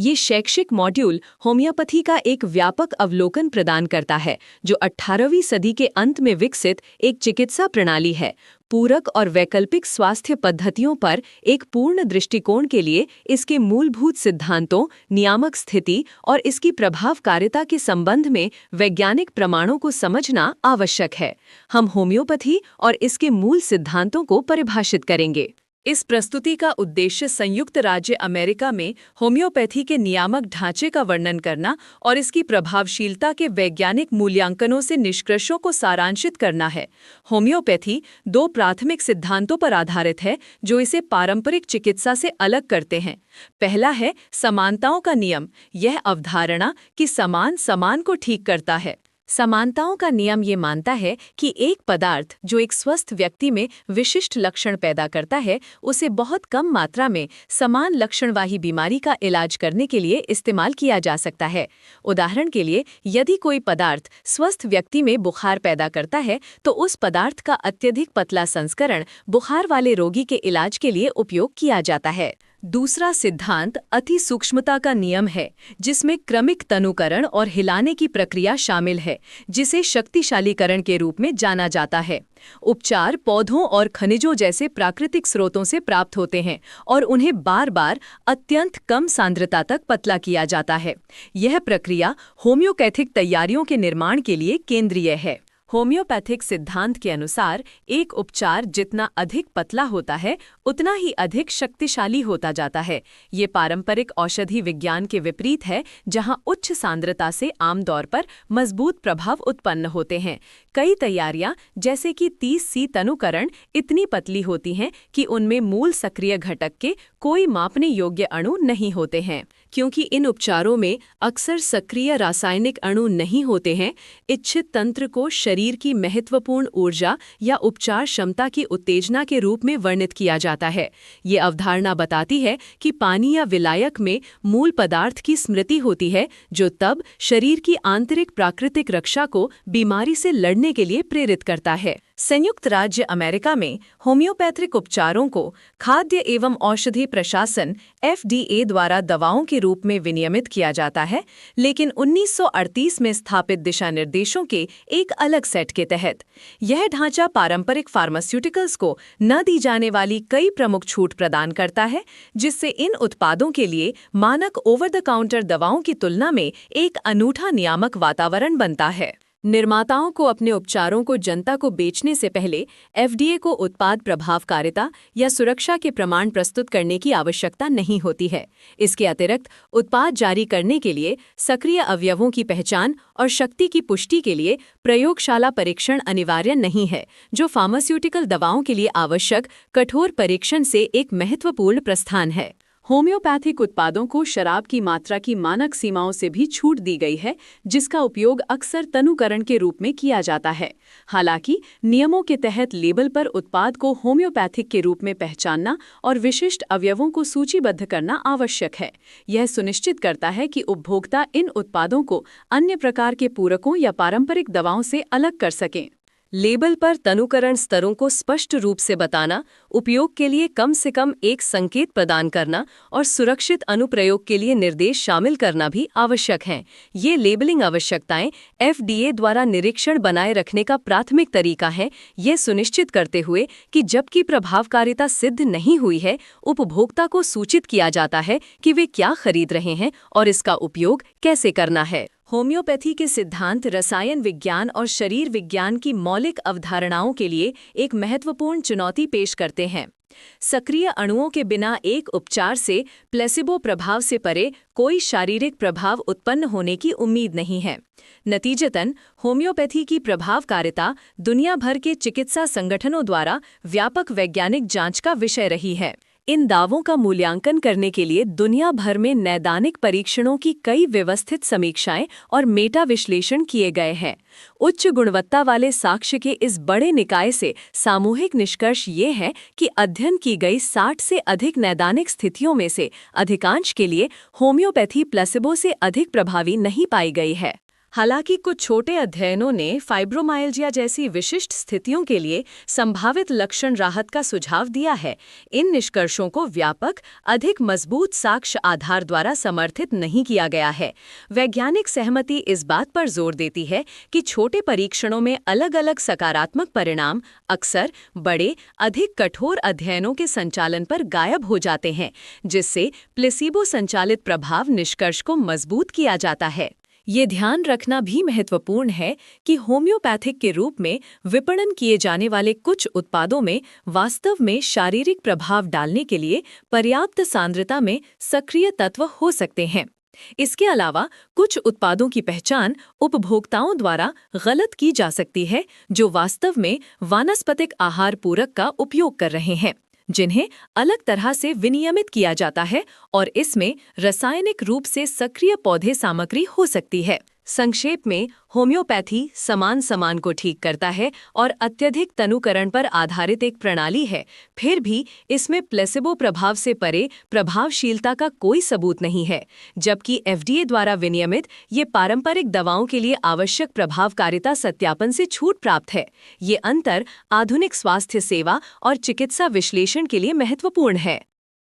ये शैक्षिक module homeopathy का एक व्यापक अवलोकन प्रदान करता है, जो 18वीं सदी के अंत में विकसित एक चिकित्सा प्रणाली है। पूरक और वैकल्पिक स्वास्थ्य पद्धतियों पर एक पूर्ण दृष्टिकोण के लिए इसके मूलभूत सिद्धांतों, नियामक स्थिति और इसकी प्रभावकारिता के संबंध में वैज्ञानिक प्रमाणों को समझना आवश्यक है। हम होम्योपैथी और इसके मूल सिद्धांतों को परिभाषित करेंगे। इस प्रस्तुति का उद्देश्य संयुक्त राज्य अमेरिका में होम्योपैथी के नियामक ढांचे का वर्णन करना और इसकी प्रभावशीलता के वैज्ञानिक मूल्यांकनों से निष्कर्षों को सारांशित करना है। होम्योपैथी 2 प्राथमिक सिद्धांतों पर आधारित है जो इसे पारंपरिक चिकित्सा से अलग करते हैं। पहला है समानताओं का नियम। यह अवधारणा कि समान समान को ठीक करता है। समानताओं का नियम ये मानता है कि एक पदार्थ जो एक स्वस्थ व्यक्ति में विशिष्ट लक्षण पैदा करता है, उसे बहुत कम मात्रा में समान लक्षण वाली बीमारी का इलाज करने के लिए इस्तेमाल किया जा सकता है। उदाहरण के लिए, यदि कोई पदार्थ स्वस्थ व्यक्ति में बुखार पैदा करता है, तो उस पदार्थ का अत्यधिक पतला संस्करण बुखार वाले रोगी के इलाज के लिए उपयोग किया जाता है। दूसरा सिद्धांत अति सूक्ष्मता का नियम है, जिसमें क्रमिक तनुकरण और हिलाने की प्रक्रिया शामिल है, जिसे शक्तिशालीकरण के रूप में जाना जाता है। उपचार पौधों और खनिजों जैसे प्राकृतिक स्रोतों से प्राप्त होते हैं और उन्हें बार बार अत्यंत कम सांद्रता तक पतला किया जाता है। यह प्रक्रिया होम्योपैथिक तैयारियों के निर्माण के लिए केंद्रीय है। होम्योपैथिक सिद्धांत के अनुसार एक उपचार जितना अधिक पतला होता है, उतना ही अधिक शक्तिशाली होता जाता है। ये पारंपरिक औषधि विज्ञान के विपरीत है, जहां उच्च सांद्रता से आमतौर पर मजबूत प्रभाव उत्पन्न होते हैं। कई तैयारियां, जैसे कि 30C तनुकरण, इतनी पतली होती हैं कि उनमें मूल सक्रिय घटक के कोई मापने योग्य अणु नहीं होते हैं। क्योंकि इन उपचारों में अक्सर सक्रिय रासायनिक अणु नहीं होते हैं, इच्छित तंत्र को शरीर की महत्वपूर्ण ऊर्जा या उपचार क्षमता की उत्तेजना के रूप में वर्णित किया जाता है। ये अवधारणा बताती है कि पानी या विलायक में मूल पदार्थ की स्मृति होती है, जो तब शरीर की आंतरिक प्राकृतिक रक्षा को बीमारी से लड़ने के लिए प्रेरित करता है। संयुक्त राज्य अमेरिका में होम्योपैथिक उपचारों को खाद्य एवं औषधि प्रशासन FDA द्वारा दवाओं के रूप में विनियमित किया जाता है, लेकिन 1938 में स्थापित दिशा निर्देशों के एक अलग सेट के तहत। यह ढांचा पारंपरिक फार्मास्यूटिकल्स को न दी जाने वाली कई प्रमुख छूट प्रदान करता है, जिससे इन उत्पादों के लिए मानक ओवर द काउंटर दवाओं की तुलना में एक अनूठा नियामक वातावरण बनता है। निर्माताओं को अपने उपचारों को जनता को बेचने से पहले FDA को उत्पाद प्रभावकारिता या सुरक्षा के प्रमाण प्रस्तुत करने की आवश्यकता नहीं होती है। इसके अतिरिक्त उत्पाद जारी करने के लिए सक्रिय अवयवों की पहचान और शक्ति की पुष्टि के लिए प्रयोगशाला परीक्षण अनिवार्य नहीं है, जो फार्मास्यूटिकल दवाओं के लिए आवश्यक कठोर परीक्षण से एक महत्वपूर्ण प्रस्थान है। होम्योपैथिक उत्पादों को शराब की मात्रा की मानक सीमाओं से भी छूट दी गई है, जिसका उपयोग अक्सर तनुकरण के रूप में किया जाता है। हालांकि नियमों के तहत लेबल पर उत्पाद को होम्योपैथिक के रूप में पहचानना और विशिष्ट अवयवों को सूचीबद्ध करना आवश्यक है। यह सुनिश्चित करता है कि उपभोक्ता इन उत्पादों को अन्य प्रकार के पूरकों या पारंपरिक दवाओं से अलग कर सकें। लेबल पर तनुकरण स्तरों को स्पष्ट रूप से बताना, उपयोग के लिए कम से कम एक संकेत प्रदान करना और सुरक्षित अनुप्रयोग के लिए निर्देश शामिल करना भी आवश्यक हैं। ये लेबलिंग आवश्यकताएं FDA द्वारा निरीक्षण बनाए रखने का प्राथमिक तरीका है, यह सुनिश्चित करते हुए कि जबकि प्रभावकारिता सिद्ध नहीं हुई है, उपभोक्ता को सूचित किया जाता है कि वे क्या खरीद रहे हैं और इसका उपयोग कैसे करना है। होम्योपैथी के सिद्धांत रसायन विज्ञान और शरीर विज्ञान की मौलिक अवधारणाओं के लिए एक महत्वपूर्ण चुनौती पेश करते हैं। सक्रिय अणुओं के बिना एक उपचार से प्लेसिबो प्रभाव से परे कोई शारीरिक प्रभाव उत्पन्न होने की उम्मीद नहीं है। नतीजतन होम्योपैथी की प्रभावकारिता दुनिया भर के चिकित्सा संगठनों द्वारा व्यापक वैज्ञानिक जांच का विषय रही है। इन दावों का मूल्यांकन करने के लिए दुनिया भर में नैदानिक परीक्षणों की कई व्यवस्थित समीक्षाएं और मेटा विश्लेषण किए गए हैं। उच्च गुणवत्ता वाले साक्ष्य के इस बड़े निकाय से सामूहिक निष्कर्ष ये है कि अध्ययन की गई 60 से अधिक नैदानिक स्थितियों में से अधिकांश के लिए होम्योपैथी प्लेसिबो से अधिक प्रभावी नहीं पाई गई है। हालांकि कुछ छोटे अध्ययनों ने फाइब्रोमाइल्जिया जैसी विशिष्ट स्थितियों के लिए संभावित लक्षण राहत का सुझाव दिया है। इन निष्कर्षों को व्यापक, अधिक मजबूत साक्ष्य आधार द्वारा समर्थित नहीं किया गया है। वैज्ञानिक सहमति इस बात पर जोर देती है कि छोटे परीक्षणों में अलग-अलग सकारात्मक परिणाम अक्सर बड़े, अधिक कठोर अध्ययनों के संचालन पर गायब हो जाते हैं, जिससे प्लेसीबो संचालित प्रभाव निष्कर्ष को मजबूत किया जाता है। ये ध्यान रखना भी महत्वपूर्ण है कि होम्योपैथिक के रूप में विपणन किए जाने वाले कुछ उत्पादों में वास्तव में शारीरिक प्रभाव डालने के लिए पर्याप्त सांद्रता में सक्रिय तत्व हो सकते हैं। इसके अलावा कुछ उत्पादों की पहचान उपभोक्ताओं द्वारा गलत की जा सकती है, जो वास्तव में वानस्पतिक आहार पूरक का उपयोग कर रहे हैं, जिन्हें अलग तरह से विनियमित किया जाता है और इसमें रासायनिक रूप से सक्रिय पौधे सामग्री हो सकती है। संक्षेप में, होम्योपैथी समान को ठीक करता है और अत्यधिक तनुकरण पर आधारित एक प्रणाली है। फिर भी इसमें प्लेसिबो प्रभाव से परे प्रभावशीलता का कोई सबूत नहीं है, जबकि FDA द्वारा विनियमित ये पारंपरिक दवाओं के लिए आवश्यक प्रभावकारिता सत्यापन से छूट प्राप्त है। ये अंतर आधुनिक स्वास्थ्य सेवा और चिकित्सा विश्लेषण के लिए महत्वपूर्ण है।